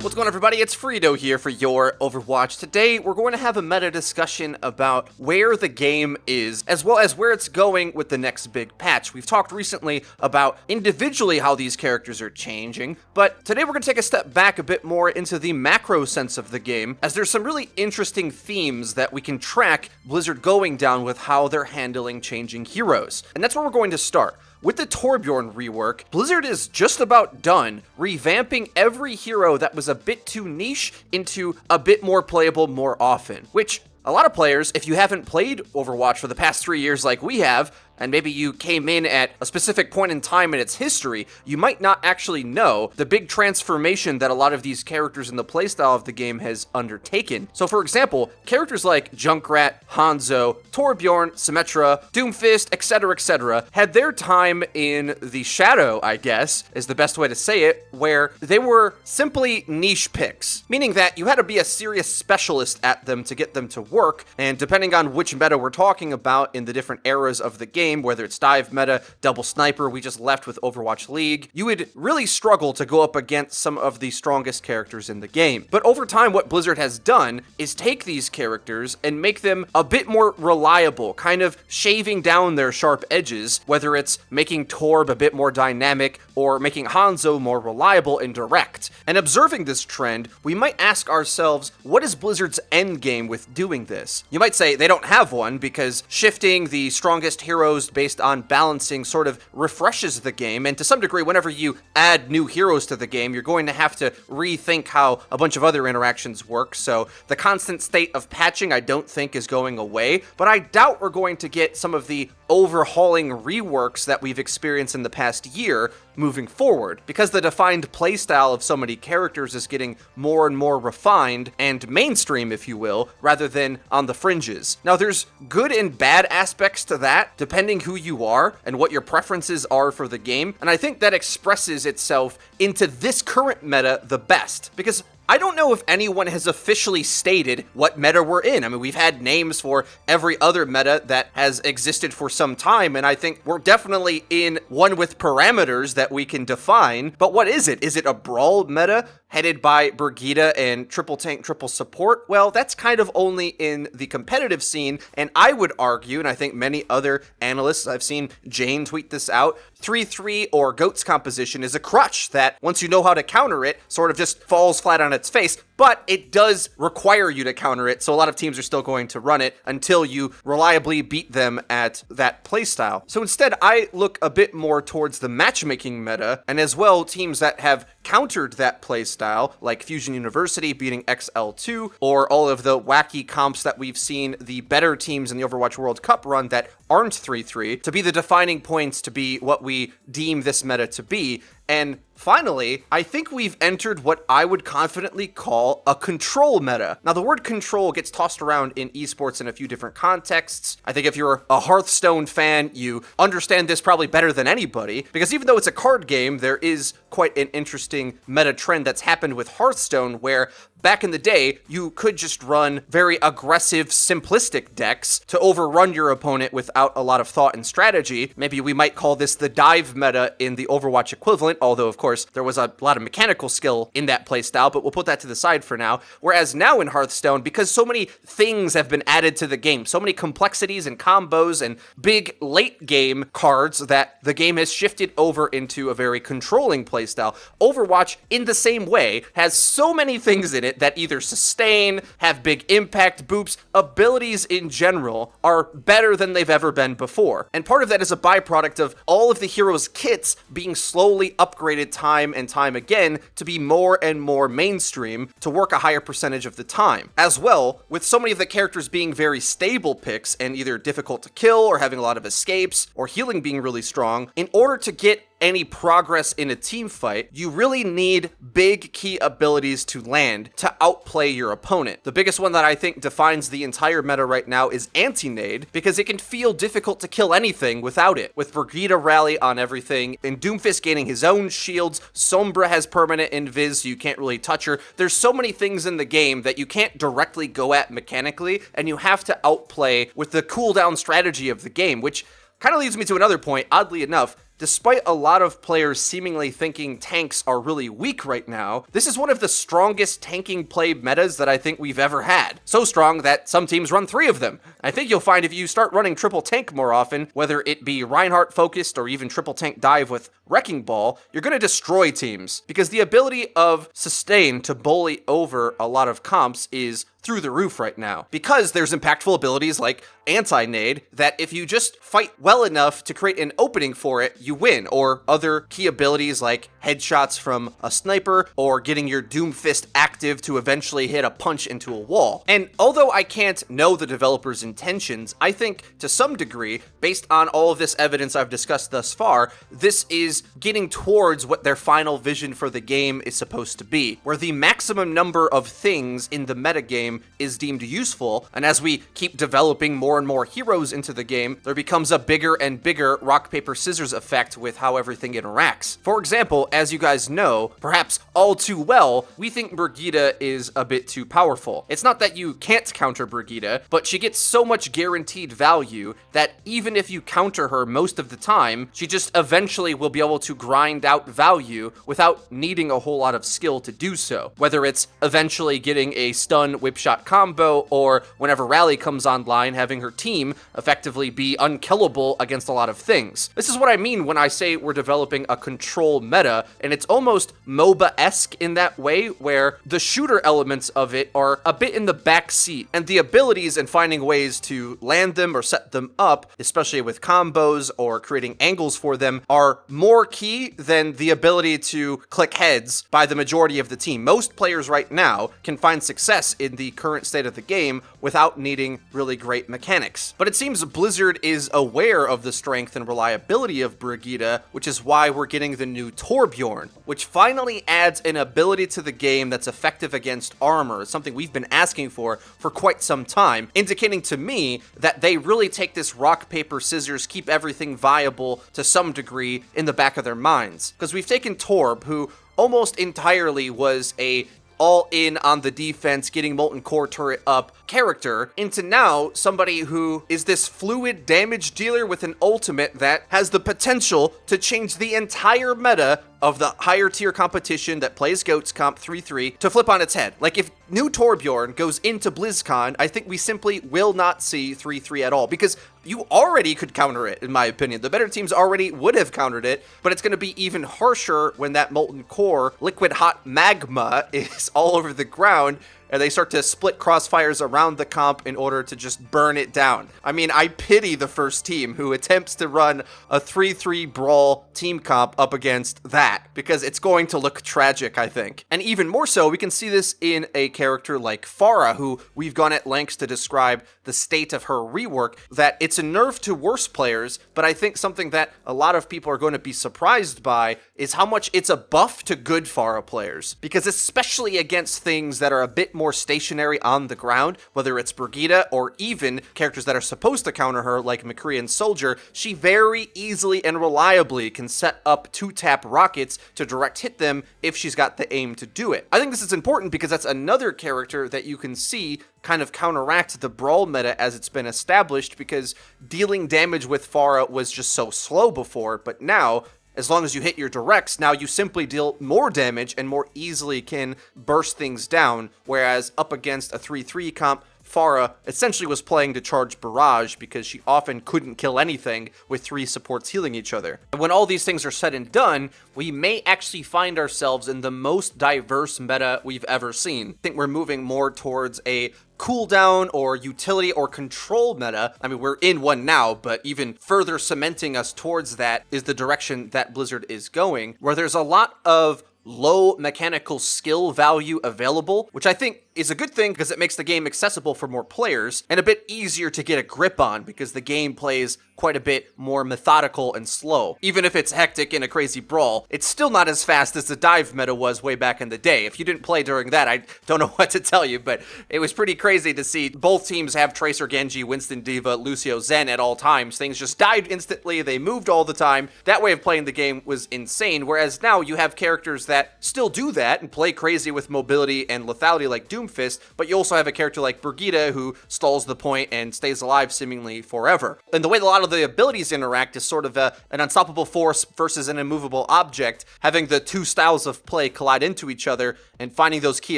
What's going on, everybody? It's Frito here for your Overwatch. Today, we're going to have a meta discussion about where the game is, as well as where it's going with the next big patch. We've talked recently about individually how these characters are changing, but today we're going to take a step back a bit more into the macro sense of the game, as there's some really interesting themes that we can track Blizzard going down with how they're handling changing heroes. And that's where we're going to start. With the Torbjorn rework, Blizzard is just about done revamping every hero that was a bit too niche into a bit more playable more often, which a lot of players, if you haven't played Overwatch for the past 3 years like we have, and maybe you came in at a specific point in time in its history, you might not actually know the big transformation that a lot of these characters in the playstyle of the game has undertaken. So for example, characters like Junkrat, Hanzo, Torbjorn, Symmetra, Doomfist, etc., had their time in the shadow, I guess, is the best way to say it, where they were simply niche picks, meaning that you had to be a serious specialist at them to get them to work, and depending on which meta we're talking about in the different eras of the game, whether it's dive meta, double sniper, we just left with Overwatch League, you would really struggle to go up against some of the strongest characters in the game. But over time, what Blizzard has done is take these characters and make them a bit more reliable, kind of shaving down their sharp edges, whether it's making Torb a bit more dynamic or making Hanzo more reliable and direct. And observing this trend, we might ask ourselves, what is Blizzard's endgame with doing this? You might say they don't have one, because shifting the strongest heroes based on balancing sort of refreshes the game, and to some degree, whenever you add new heroes to the game, you're going to have to rethink how a bunch of other interactions work, so the constant state of patching I don't think is going away, but I doubt we're going to get some of the overhauling reworks that we've experienced in the past year moving forward, because the defined playstyle of so many characters is getting more and more refined and mainstream, if you will, rather than on the fringes. Now, there's good and bad aspects to that, depending who you are and what your preferences are for the game, and I think that expresses itself into this current meta the best, because I don't know if anyone has officially stated what meta we're in. I mean, we've had names for every other meta that has existed for some time, and I think we're definitely in one with parameters that we can define. But what is it? Is it a brawl meta headed by Brigitte and triple tank, triple support? Well, that's kind of only in the competitive scene, and I would argue, and I think many other analysts, I've seen Jane tweet this out, 3-3 or GOAT's composition is a crutch that, once you know how to counter it, sort of just falls flat on its face, but it does require you to counter it, so a lot of teams are still going to run it until you reliably beat them at that playstyle. So instead, I look a bit more towards the matchmaking meta, and as well, teams that have countered that playstyle, like Fusion University beating XL2, or all of the wacky comps that we've seen the better teams in the Overwatch World Cup run that aren't 3-3, to be the defining points to be what we deem this meta to be. And finally, I think we've entered what I would confidently call a control meta. Now, the word control gets tossed around in esports in a few different contexts. I think if you're a Hearthstone fan, you understand this probably better than anybody, because even though it's a card game, there is quite an interesting meta trend that's happened with Hearthstone, where back in the day, you could just run very aggressive, simplistic decks to overrun your opponent without a lot of thought and strategy. Maybe we might call this the dive meta in the Overwatch equivalent, although of course there was a lot of mechanical skill in that playstyle, but we'll put that to the side for now. Whereas now in Hearthstone, because so many things have been added to the game, so many complexities and combos and big late game cards, that the game has shifted over into a very controlling playstyle. Overwatch, in the same way, has so many things in it that either sustain, have big impact, boops, abilities in general are better than they've ever been before. And part of that is a byproduct of all of the heroes' kits being slowly upgraded time and time again to be more and more mainstream, to work a higher percentage of the time. As well, with so many of the characters being very stable picks and either difficult to kill or having a lot of escapes or healing being really strong, in order to get any progress in a team fight, you really need big key abilities to land to outplay your opponent. The biggest one that I think defines the entire meta right now is anti-nade, because it can feel difficult to kill anything without it. With Brigitte rally on everything, and Doomfist gaining his own shields, Sombra has permanent invis, so you can't really touch her. There's so many things in the game that you can't directly go at mechanically, and you have to outplay with the cooldown strategy of the game, which kind of leads me to another point. Oddly enough, despite a lot of players seemingly thinking tanks are really weak right now, this is one of the strongest tanking play metas that I think we've ever had. So strong that some teams run 3 of them. I think you'll find if you start running triple tank more often, whether it be Reinhardt focused or even triple tank dive with Wrecking Ball, you're going to destroy teams, because the ability of sustain to bully over a lot of comps is through the roof right now, because there's impactful abilities like anti-nade that if you just fight well enough to create an opening for it, you win, or other key abilities like headshots from a sniper or getting your Doomfist active to eventually hit a punch into a wall. And although I can't know the developer's intentions, I think to some degree, based on all of this evidence I've discussed thus far, this is getting towards what their final vision for the game is supposed to be, where the maximum number of things in the metagame is deemed useful, and as we keep developing more and more heroes into the game, there becomes a bigger and bigger rock, paper, scissors effect with how everything interacts. For example, as you guys know, perhaps all too well, we think Brigitte is a bit too powerful. It's not that you can't counter Brigitte, but she gets so much guaranteed value that even if you counter her most of the time, she just eventually will be able to grind out value without needing a whole lot of skill to do so. Whether it's eventually getting a stun whip shot combo, or whenever Rally comes online, having her team effectively be unkillable against a lot of things. This is what I mean when I say we're developing a control meta, and it's almost MOBA-esque in that way, where the shooter elements of it are a bit in the back seat, and the abilities and finding ways to land them or set them up, especially with combos or creating angles for them, are more key than the ability to click heads by the majority of the team. Most players right now can find success in the current state of the game without needing really great mechanics. But it seems Blizzard is aware of the strength and reliability of Brigitte, which is why we're getting the new Torbjorn, which finally adds an ability to the game that's effective against armor. It's something we've been asking for quite some time, indicating to me that they really take this rock, paper, scissors, keep everything viable to some degree in the back of their minds. Because we've taken Torb, who almost entirely was a all in on the defense, getting Molten Core turret up character, into now somebody who is this fluid damage dealer with an ultimate that has the potential to change the entire meta of the higher tier competition that plays Goats Comp 3-3 to flip on its head. Like, if new Torbjorn goes into BlizzCon, I think we simply will not see 3-3 at all, because you already could counter it, in my opinion. The better teams already would have countered it, but it's going to be even harsher when that Molten Core liquid hot magma is all over the ground and they start to split crossfires around the comp in order to just burn it down. I mean, I pity the first team who attempts to run a 3-3 brawl team comp up against that, because it's going to look tragic, I think. And even more so, we can see this in a character like Farah, who we've gone at lengths to describe the state of her rework, that it's a nerf to worse players, but I think something that a lot of people are going to be surprised by is how much it's a buff to good Farah players. Because especially against things that are a bit more stationary on the ground, whether it's Brigitte or even characters that are supposed to counter her like McCree and Soldier, she very easily and reliably can set up 2-tap rockets to direct hit them if she's got the aim to do it. I think this is important because that's another character that you can see kind of counteract the brawl meta as it's been established, because dealing damage with Farah was just so slow before, but now, as long as you hit your directs, now you simply deal more damage and more easily can burst things down, whereas up against a 3-3 comp, Farah essentially was playing to charge barrage because she often couldn't kill anything with 3 supports healing each other. And when all these things are said and done, we may actually find ourselves in the most diverse meta we've ever seen. I think we're moving more towards a cooldown or utility or control meta. I mean, we're in one now, but even further cementing us towards that is the direction that Blizzard is going, where there's a lot of low mechanical skill value available, which I think is a good thing because it makes the game accessible for more players and a bit easier to get a grip on because the game plays quite a bit more methodical and slow. Even if it's hectic in a crazy brawl, it's still not as fast as the dive meta was way back in the day. If you didn't play during that, I don't know what to tell you, but it was pretty crazy to see both teams have Tracer, Genji, Winston, D.Va, Lucio, Zen at all times. Things just died instantly, they moved all the time. That way of playing the game was insane, whereas now you have characters that still do that and play crazy with mobility and lethality like Doomfist, Doomfist, but you also have a character like Brigitte who stalls the point and stays alive seemingly forever. And the way that a lot of the abilities interact is sort of an unstoppable force versus an immovable object, having the two styles of play collide into each other and finding those key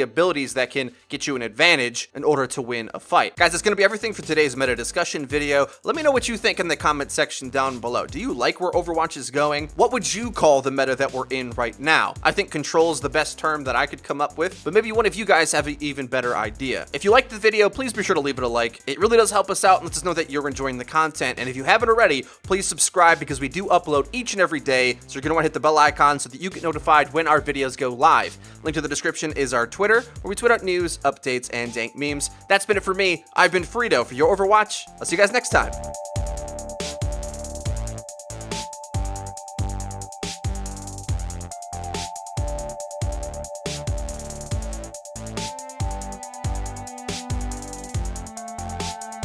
abilities that can get you an advantage in order to win a fight. Guys, that's going to be everything for today's meta discussion video. Let me know what you think in the comment section down below. Do you like where Overwatch is going? What would you call the meta that we're in right now? I think control is the best term that I could come up with, but maybe one of you guys have an even better idea. If you liked the video, please be sure to leave it a like. It really does help us out and lets us know that you're enjoying the content. And if you haven't already, please subscribe because we do upload each and every day. So you're going to want to hit the bell icon so that you get notified when our videos go live. Link to the description is our Twitter, where we tweet out news, updates, and dank memes. That's been it for me. I've been Frito for your Overwatch. I'll see you guys next time.